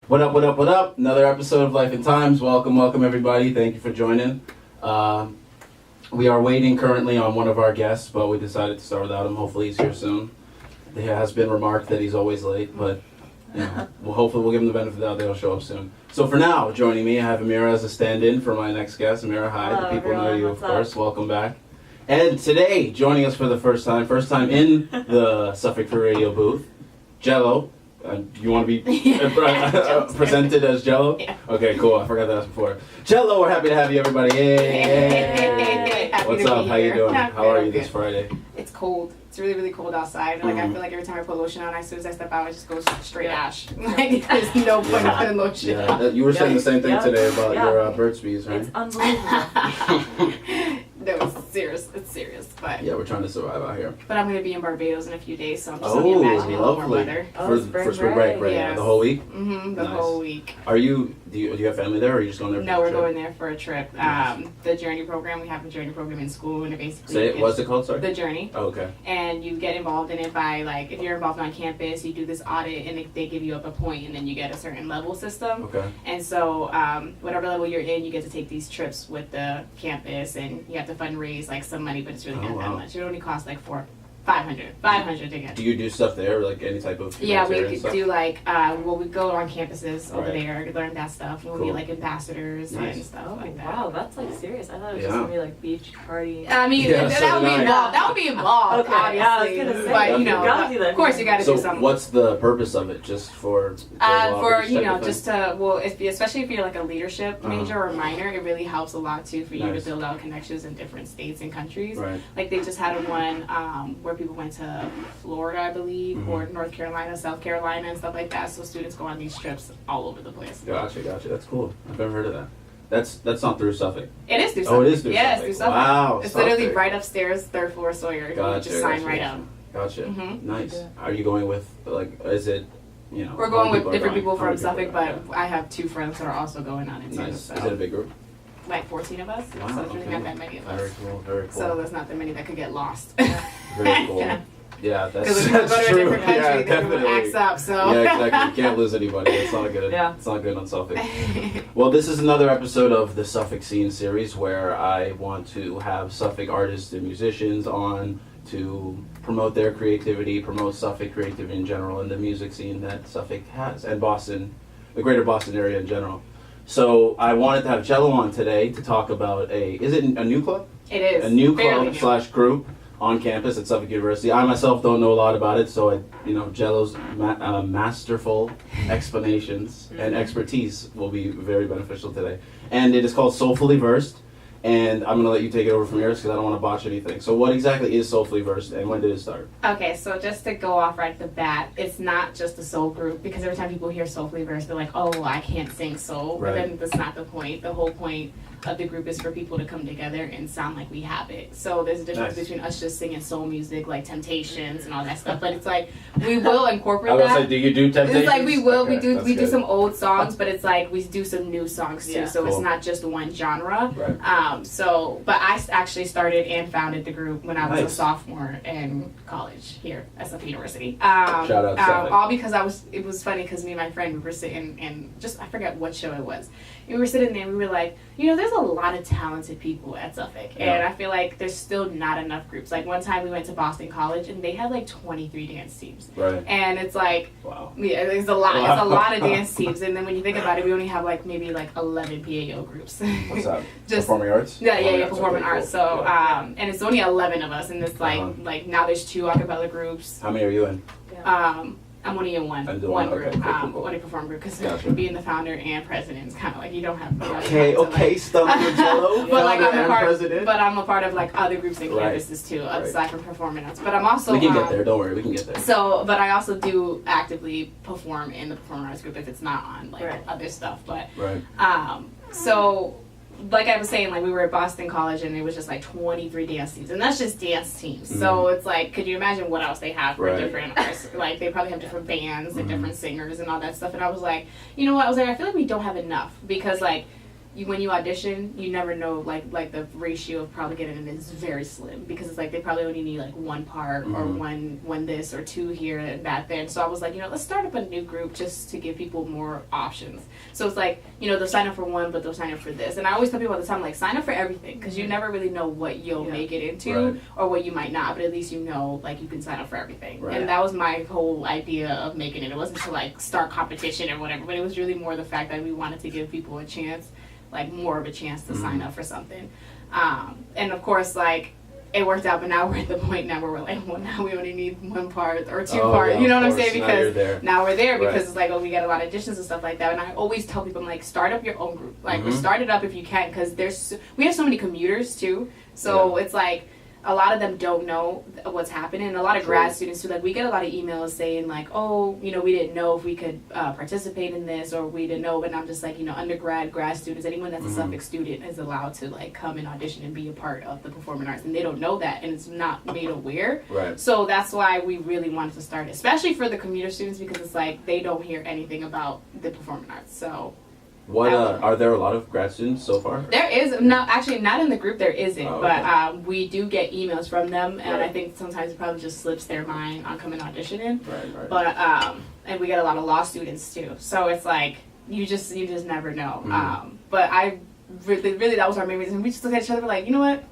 What up, what up, what up? Another episode of Life and Times. Welcome, welcome everybody. Thank you for joining. We are waiting currently on one of our guests, but we decided to start without him. Hopefully he's here soon. There has been remarked that he's always late, but hopefully we'll give him the benefit of the doubt that he'll show up soon. So for now, joining me, I have Amira as a stand-in for my next guest. Amira, hi. Hello, The people everyone. know you, What's of course. Welcome back. And today, joining us for the first time in the Suffolk Free Radio booth, Jello. You want to be presented as Jello? Yeah. Okay, cool. I forgot to ask before. Jello, we're happy to have you, everybody. Yay! Happy What's to up? be How you here. doing? Not How good, are I'm you this good. Friday? It's cold. It's really, really cold outside. Like, I feel like every time I put lotion on, as soon as I step out, it just goes straight ash. Like, there's no point in putting lotion Yeah, on. you were saying the same thing Yeah. today about Yeah. your Burt's Bees, right? It's unbelievable. No, it's serious. It's serious. But Yeah, we're trying to survive out here. I'm going to be in Barbados in a few days, so I'm just Oh, only imagining a little more lovely. weather. Oh, For spring spring break, break. right? Yes. The whole week? The Nice. whole week. Do you have family there, or are you just going there? No, for we're a trip? going there for a trip. Nice. The Journey program, we have a Journey program in school, and it basically Say it. What's it called? Sorry. The Journey. Oh, okay. And you get involved in it by, like, if you're involved on campus, you do this audit, and they give you up a point, and then you get a certain level system. Okay. And so, whatever level you're in, you get to take these trips with the campus, and you have to fundraise like some money, but it's really Oh, not wow. that much. It only costs like $500 to get. Do you do stuff there, like any type of Yeah, we humanitarian could stuff? do like, we go on campuses over Right. there, learn that stuff. We'll Cool. be like ambassadors Nice. and stuff Oh, like that. wow, that's like serious. I thought it was Yeah. just gonna be like beach party. I mean, Yeah, that so would be did I. involved. That would be involved, Okay, yeah, I was obviously. gonna say, But, you you know, gotta do that. of course you gotta do So something. what's the purpose of it? Just for global For outreach you type know, of thing? just to especially if you're like a leadership Uh-huh. major or minor, it really helps a lot too for you Nice. to build out connections in different states and countries. Right. Like they just had one where people went to Florida, I believe, Mhm. or North Carolina, South Carolina, and stuff like that. So students go on these trips all over the place. Gotcha. That's cool. I've never heard of that. That's not through Suffolk. It is through Oh, Suffolk. it is through Yeah, Suffolk. it's through Suffolk. Wow. It's literally Suffolk. right upstairs, third floor Sawyer. You Gotcha. just sign Gotcha. right up. Gotcha. Mhm. Nice. Yeah. Are you going with is it We're how going many with different are people going? How from many Suffolk, people are but going? I have two friends that are also going on it too. Nice. So Is it a big group? like 14 of us. Wow. So it's really okay. not that many of us. Very cool. Very cool. So there's not that many that could get lost. Very cool. Yeah, Because that's if you go to a true. different country, Yeah, then everyone definitely. acts up. So Yeah, exactly. You can't lose anybody. It's not good. Yeah. It's not good on Suffolk. Well, this is another episode of the Suffolk Scene series where I want to have Suffolk artists and musicians on to promote their creativity, promote Suffolk creativity in general, and the music scene that Suffolk has, and Boston, the greater Boston area in general. So I wanted to have Jello on today to talk about is it a new club? it is A new fairly club new. slash group on campus at Suffolk University. I myself don't know a lot about it, so Jello's masterful explanations and expertise will be very beneficial today. And it is called Soulfully Versed, and I'm gonna let you take it over from here because I don't want to botch anything. So what exactly is Soulfully Versed, and when did it start? Okay, so just to go off right at the bat, it's not just a soul group because every time people hear Soulfully Versed, they're like, "Oh, I can't sing soul." Right. But then that's not the point. The whole point of the group is for people to come together and sound like we have it. So there's a difference Nice. between us just singing soul music like Temptations and all that stuff. But it's like we will incorporate I was that. say, do you do Temptations? It's like we will, Okay, we that's do good. some old songs, but it's like we do some new songs too. Yeah. So it's Cool. not just one genre. Right. But I actually started and founded the group when I was Nice. a sophomore in college here at Suffolk University. Shout out Suffolk. All because it was funny because me and my friend, we were sitting and I forget what show it was. We were sitting there and we were like, there's a lot of talented people at Suffolk. Yeah. And I feel like there's still not enough groups. Like one time we went to Boston College and they had like 23 dance teams. Right. And it's like, Wow. yeah, there's a lot. Wow. There's a lot of dance teams. And then when you think about it, we only have like maybe like 11 PAO groups. What's that? Just Performing arts? Yeah, performing okay, arts. cool. So, Yeah. and it's only 11 of us, and it's like Uh-huh. like now there's 2 a cappella groups. How many are you in? I'm only in one And the one one- group, okay, cool. one perform group because Gotcha. being the founder and president is kind of like you don't have. You don't Okay, have to, okay, like- Stumper Jello, But like founder I'm a and part, president. but I'm a part of like other groups and Right. campuses too, Right. aside from performing arts. But I'm also we can get there. Don't worry, we can get there. So, but I also do actively perform in the performing arts group if it's not on like Right. other stuff. But Right. so like I was saying, like we were at Boston College and it was just like 23 dance teams, and that's just dance teams. So it's like, could you imagine what else they have for Right. different arts? Like they probably have different bands and Mhm. different singers and all that stuff. And I was like, you know what? I was like, I feel like we don't have enough because like when you audition, you never know, like the ratio of probably getting in is very slim, because it's like they probably only need like one part or one this or two here and that there. So I was like, let's start up a new group just to give people more options. So it's like, they'll sign up for one, but they'll sign up for this. And I always tell people all the time, like, sign up for everything, because you never really know what you'll make it into or what you might not, but at least like you can sign up for everything. Right. And that was my whole idea of making it. It wasn't to like start competition or whatever, but it was really more the fact that we wanted to give people a chance, like more of a chance to sign up for something. And of course, like, it worked out, but now we're at the point now where we're like, well, now we only need one part or two parts. Yeah, you know what I'm course. saying? Because now we're there, because Right. it's like, we get a lot of auditions and stuff like that. And I always tell people, I'm like, start up your own group. Like, start it up if you can, because we have so many commuters too. So it's like, a lot of them don't know what's happening. And a lot of grad students too, like, we get a lot of emails saying like, oh, we didn't know if we could participate in this, or we didn't know. But I'm just like, undergrad, grad students, anyone that's a Suffolk student is allowed to like come and audition and be a part of the performing arts, and they don't know that, and it's not made aware. Right. So that's why we really wanted to start it, especially for the commuter students, because it's like they don't hear anything about the performing arts. So What are there a lot of grad students so far? there is not in the group. There isn't, Oh, okay. but we do get emails from them, and Right. I think sometimes it probably just slips their mind on coming auditioning. Right. But and we get a lot of law students too, so it's like you just never know. But I really that was our main reason. We just looked at each other, we're like, you know what?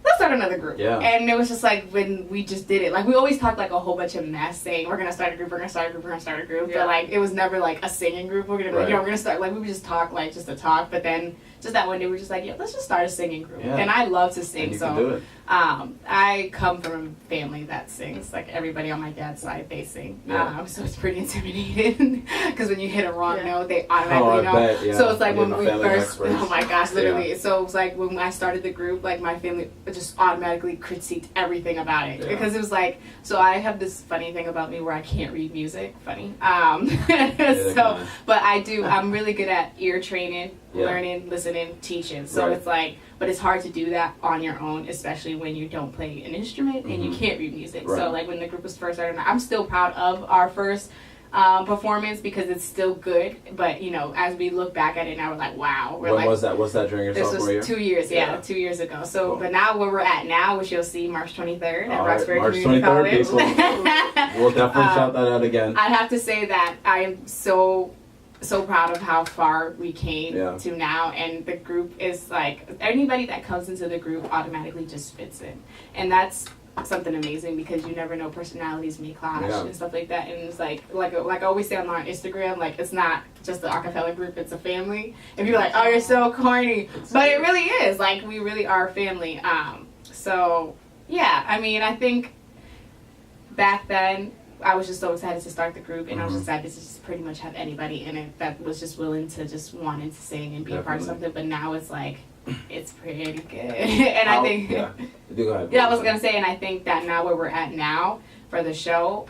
Let's start another group. Yeah. And it was just like when we just did it, like we always talked like a whole bunch of mess saying we're gonna start a group, we're gonna start a group, we're gonna start a group. Yeah. But like it was never like a singing group. We're gonna be like, Right. we're gonna start, like we would just talk like just to talk, but then just that one day we were just like, let's just start a singing group. Yeah. And I love to sing, And you so can do it. I come from a family that sings. Like everybody on my dad's side, they sing. Yeah. So it's pretty intimidating because when you hit a wrong Yeah. note, they automatically know. bet, yeah. So it's like Yeah, when my we family's first, experts. oh my gosh, literally. So it was like when I started the group, like my family just automatically critiqued everything about it, Yeah. because it was like, so I have this funny thing about me where I can't read music. Funny. kinda. But I'm really good at ear training, Yeah. learning, listening, teaching. So Right. it's like, but it's hard to do that on your own, especially when you don't play an instrument and you can't read music. Right. So like when the group was first started, I'm still proud of our first performance because it's still good. But as we look back at it now, we're like, wow. We're When like, was that? Was that during your this sophomore year? was 2 years, yeah, Yeah. 2 years ago. So, Cool. but now where we're at now, which you'll see March 23rd at All right, Roxbury March Community 23rd, College. We'll definitely shout that out again. I have to say that I am so proud of how far we came Yeah. to now, and the group is like, anybody that comes into the group automatically just fits in, and that's something amazing because you never know, personalities may clash Yeah. and stuff like that. And it's like I always say on our Instagram, like it's not just the acapella group, it's a family. And people are like, oh, you're so corny, but it really is, like we really are a family. So yeah, I mean, I think back then I was just so excited to start the group, and I was just excited to just pretty much have anybody in it that was just willing to just wanted to sing and be a part of Definitely. something. But now it's like, it's pretty good. And I think Yeah. Do go ahead. yeah, I was gonna say, and I think that now where we're at now for the show,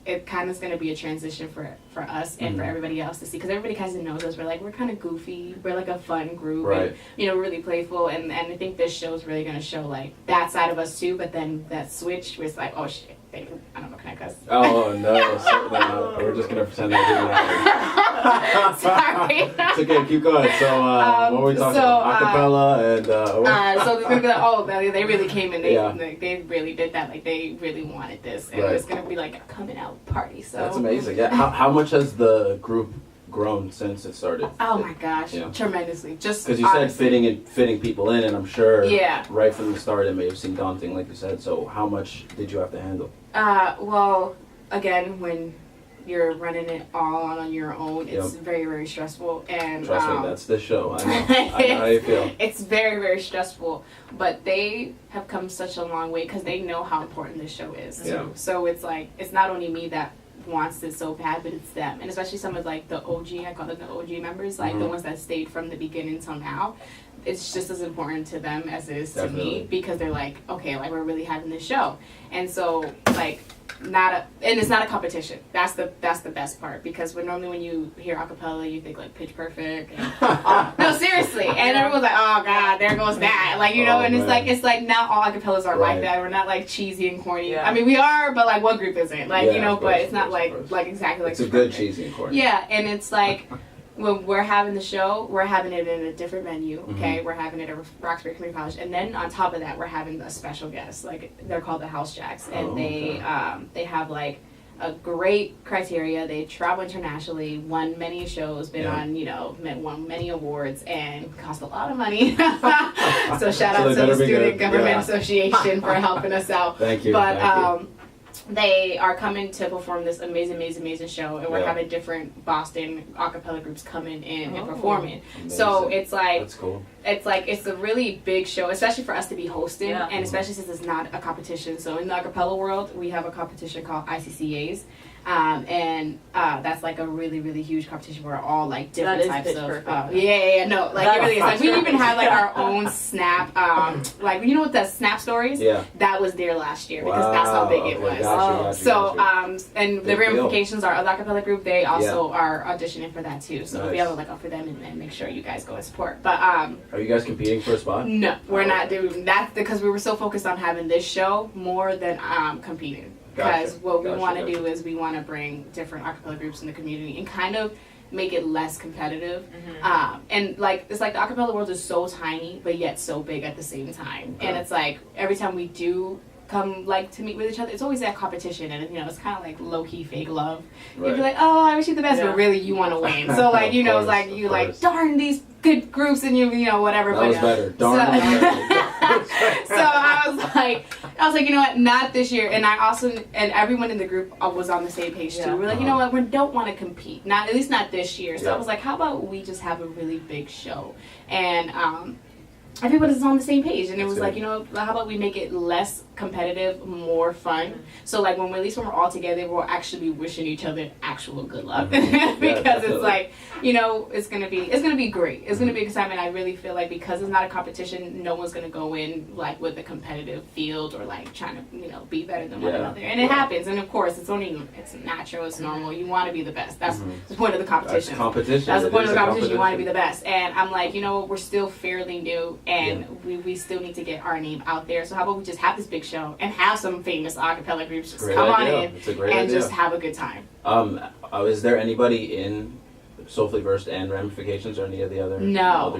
it kind of is gonna be a transition for us and for everybody else to see, because everybody kind of knows us. We're kind of goofy. We're like a fun group, Right. and really playful. And I think this show is really gonna show like that side of us too. But then that switch where it's like, oh shit, I don't know, can I cuss? Oh no, certainly not. We're just gonna pretend that didn't happen. Sorry. It's okay, keep going. So, what were we talking about? Acapella and So they're gonna be like, oh, they really came and Yeah. they really did that. Like they really wanted this, and Right. it's gonna be like a coming out party. So that's amazing. Yeah. How much has the group grown since it started? Oh my gosh, Yeah. tremendously. Just Because you said honestly. fitting people in, and I'm sure Yeah. right from the start it may have seemed daunting, like you said. So how much did you have to handle? Well, again, when you're running it all on your own, it's very, very stressful. And Trust me, that's the show. I know. I know how you feel. It's very, very stressful. But they have come such a long way because they know how important this show is. Too. Yeah. So it's like, it's not only me that wants it so bad, but it's them. And especially some of like the OG, I call them the OG members, like the ones that stayed from the beginning till now. It's just as important to them as it is to Definitely. me, because they're like, okay, like we're really having this show. And so like, and it's not a competition. That's the best part, because when you hear acapella, you think like Pitch Perfect. And, no, seriously, and everyone's like, oh god, there goes that, like Oh, and man. it's like not all acapellas are Right. like that. We're not like cheesy and corny. Yeah. I mean, we are, but like one group isn't, like Yeah, of but course, it's of not course, of course. like exactly like It's a Pitch good Perfect. cheesy and corny. Yeah, and it's like when we're having the show, we're having it in a different venue. Okay, we're having it at Roxbury Community College, and then on top of that, we're having a special guest. Like they're called the House Jacks, and they have like a great criteria. They travel internationally, won many shows, been on won many awards, and cost a lot of money. So shout out to the Student Government Association for helping us out. Thank you. But they are coming to perform this amazing show, and we're having different Boston acapella groups coming in and performing. Amazing. So it's like that's cool. It's a really big show, especially for us to be hosting, and especially since it's not a competition. So in the acapella world, we have a competition called ICCAs, and that's like a really huge competition where all like different types of it really is. Like we even had like our own snap, like you know what the snap stories? Yeah. That was there last year because that's how big it was. Gotcha. And the ramifications are other acapella group. They also are auditioning for that too. So we'll be able to look out for them and make sure you guys go and support. But are you guys competing for a spot? No, we're not doing that because we were so focused on having this show more than competing. Because what we want to do is we want to bring different acapella groups in the community and kind of make it less competitive. And like it's like the acapella world is so tiny but yet so big at the same time. And it's like every time we do come like to meet with each other, it's always that competition, and it's kind of like low-key fake love. You'd be like, oh, I wish you the best, but really you want to win. So like it's like you like darn these good groups, and you whatever. That was better. Darn. So I was like, you know what, not this year. And I also, and everyone in the group was on the same page too. We're like, you know what, we don't want to compete, at least not this year. So I was like, how about we just have a really big show, and everybody's on the same page, and it was like, how about we make it less competitive, more fun. So like at least when we're all together, we'll actually be wishing each other actual good luck because it's like, it's gonna be great. It's gonna be excitement. I really feel like because it's not a competition, no one's gonna go in like with a competitive field or like trying to be better than one another. And it happens, and of course it's natural, it's normal. You want to be the best. That's the point of the competition. That's the point of the competition. You want to be the best. And I'm like, we're still fairly new, and we still need to get our name out there. So how about we just have this big show and have some famous acapella groups just come on in and just have a good time. Is there anybody in Soulfully Versed and Ramifications or any of the other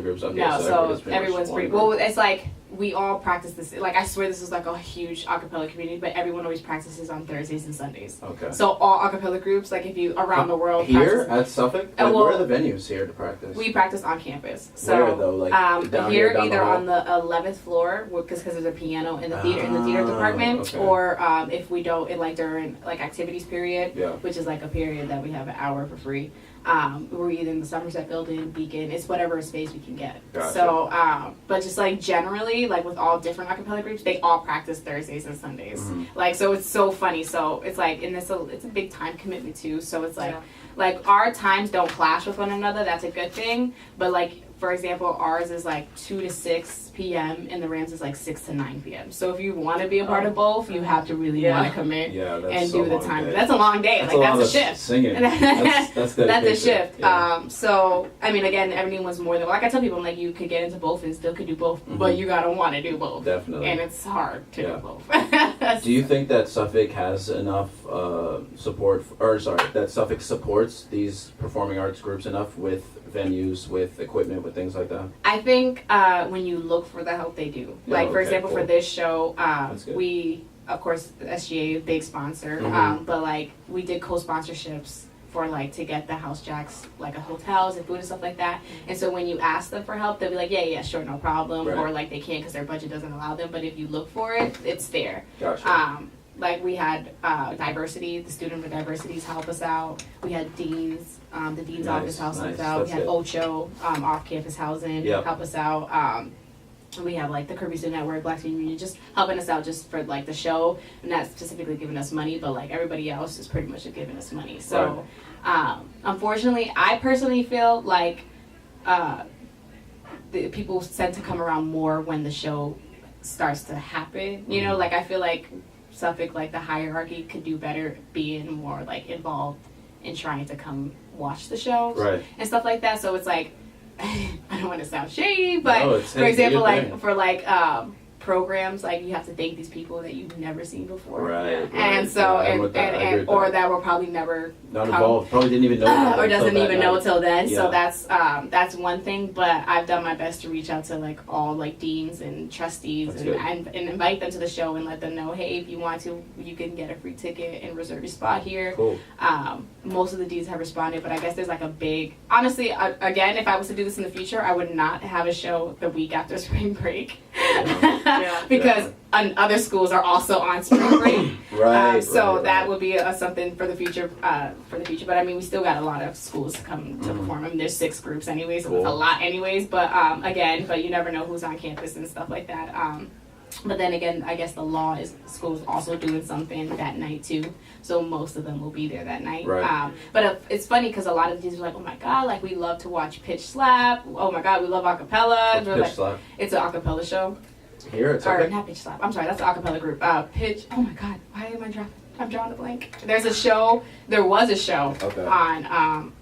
groups? Okay, no, so everyone's pretty well. It's like we all practice this. Like I swear this is like a huge acapella community, but everyone always practices on Thursdays and Sundays. Okay. So all acapella groups, like if you around the world here at Suffolk, where are the venues here to practice? We practice on campus. So where though? Like here either on the 11th floor, because there's a piano in the theater department, or if we don't, during like activities period, which is like a period that we have an hour for free. We're either in the Somerset building, Beacon, it's whatever space we can get. Gotcha. So, but just like generally, like with all different acapella groups, they all practice Thursdays and Sundays. Like, so it's so funny. So it's like, and it's a big time commitment too. So it's like our times don't clash with one another. That's a good thing. But like, for example, ours is like 2 to 6 p.m. and the Rams is like 6 to 9 p.m. So if you want to be a part of both, you have to really want to commit and do the time. That's a long day. That's a shift. Singing. That's a shift. Yeah. So I mean, again, everyone's more than like I tell people, I'm like, you could get into both and still could do both, but you gotta want to do both. Definitely. And it's hard to do both. Do you think that Suffolk has enough support, that Suffolk supports these performing arts groups enough with venues, with equipment, with things like that? I think when you look for the help, they do. For example, for this show, we, of course, the SGA, big sponsor, but like we did co-sponsorships for like to get the House Jacks like hotels and food and stuff like that. And so when you ask them for help, they'll be like, yeah, sure, no problem. Or like they can't because their budget doesn't allow them. But if you look for it, it's there. Gotcha. Like we had diversity, the student for diversities help us out. We had deans, the dean's office helps us out. We had Ocho, off-campus housing help us out. We have like the Kirby Student Network, Black Student Union, just helping us out just for like the show, not specifically giving us money, but like everybody else is pretty much giving us money. So unfortunately, I personally feel like the people tend to come around more when the show starts to happen. Like I feel like Suffolk, like the hierarchy could do better being more like involved in trying to come watch the show and stuff like that. So it's like, I don't want to sound shady, but for example, like for like programs, like you have to thank these people that you've never seen before. Right. And so, Yeah, I'm with that. I agree with or that. that will probably never Not come. involved. Probably didn't even know. about Or it doesn't until even that know night. till then. Yeah. So that's one thing. But I've done my best to reach out to like all like deans and trustees That's and, good. and invite them to the show and let them know, hey, if you want to, you can get a free ticket and reserve your spot here. Cool. Most of the deans have responded, but I guess there's like a big. Honestly, again, if I was to do this in the future, I would not have a show the week after spring break. Yeah. Because other schools are also on spring break. Right. So right, that right. would be something for the future. But I mean, we still got a lot of schools to come to perform. I mean, there's 6 groups anyways, so it's a Cool. lot anyways. But but you never know who's on campus and stuff like that. But then again, I guess the law is schools also doing something that night too. So most of them will be there that night. Right. But it's funny because a lot of these are like, oh my god, like we love to watch Pitch Slap. Oh my god, we love acapella. What's We're Pitch like, Slap? it's an acapella show. Here it's Or okay. not Pitch Slap. I'm sorry, that's the acapella group. Pitch. Oh my god, why am I drawing? I'm drawing a blank. There was a show Okay. on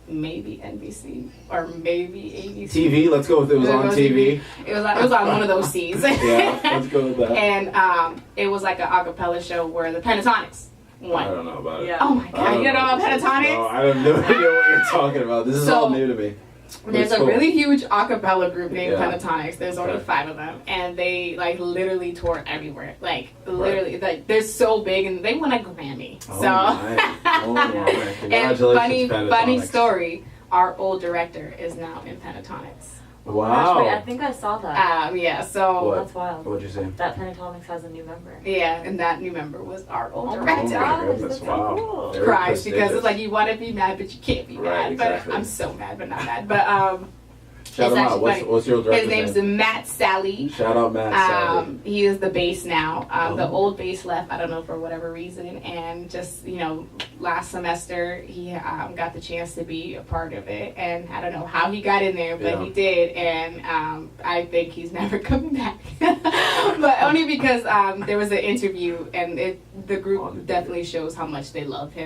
maybe NBC or maybe ABC. TV. Let's go with it was on TV. It was on one of those C's. Yeah. Let's go with that. And it was like an acapella show where the Pentatonics I won. don't know about it. Yeah. Oh my I god, you don't know about what this is. Pentatonics? No, I have no idea what you're talking about. This is So, all new to me. But There's it's a cool. really huge acapella group named Yeah. Pentatonics. There's only Okay. 5 of them, and they like literally tour everywhere. Like literally, like they're so big, and they won a Grammy. Oh So, my. Oh my. and Congratulations, funny Pentatonics. story. Our old director is now in Pentatonics. Actually, I Wow. think I saw that. Yeah. So What? That's wild. What'd you say? That Pentatonics has a new member. yeah, and that new member was our old Oh my director. God. goodness, that's so wow. cool. Very Cries because prestigious. it's like you want to be mad, but you can't be Right, mad. exactly. But I'm so mad, but not mad. But Shout it's him out. actually What's, funny. what's your director's his name's name? Matt Sally. Shout out Matt Savage. He is the bass now. The Oh. old bass left, I don't know, for whatever reason. And just, last semester, he got the chance to be a part of it. And I don't know how he got in there, but Yeah. he did. And I think he's never coming back. But only because there was an interview, and the group definitely shows how much they love him.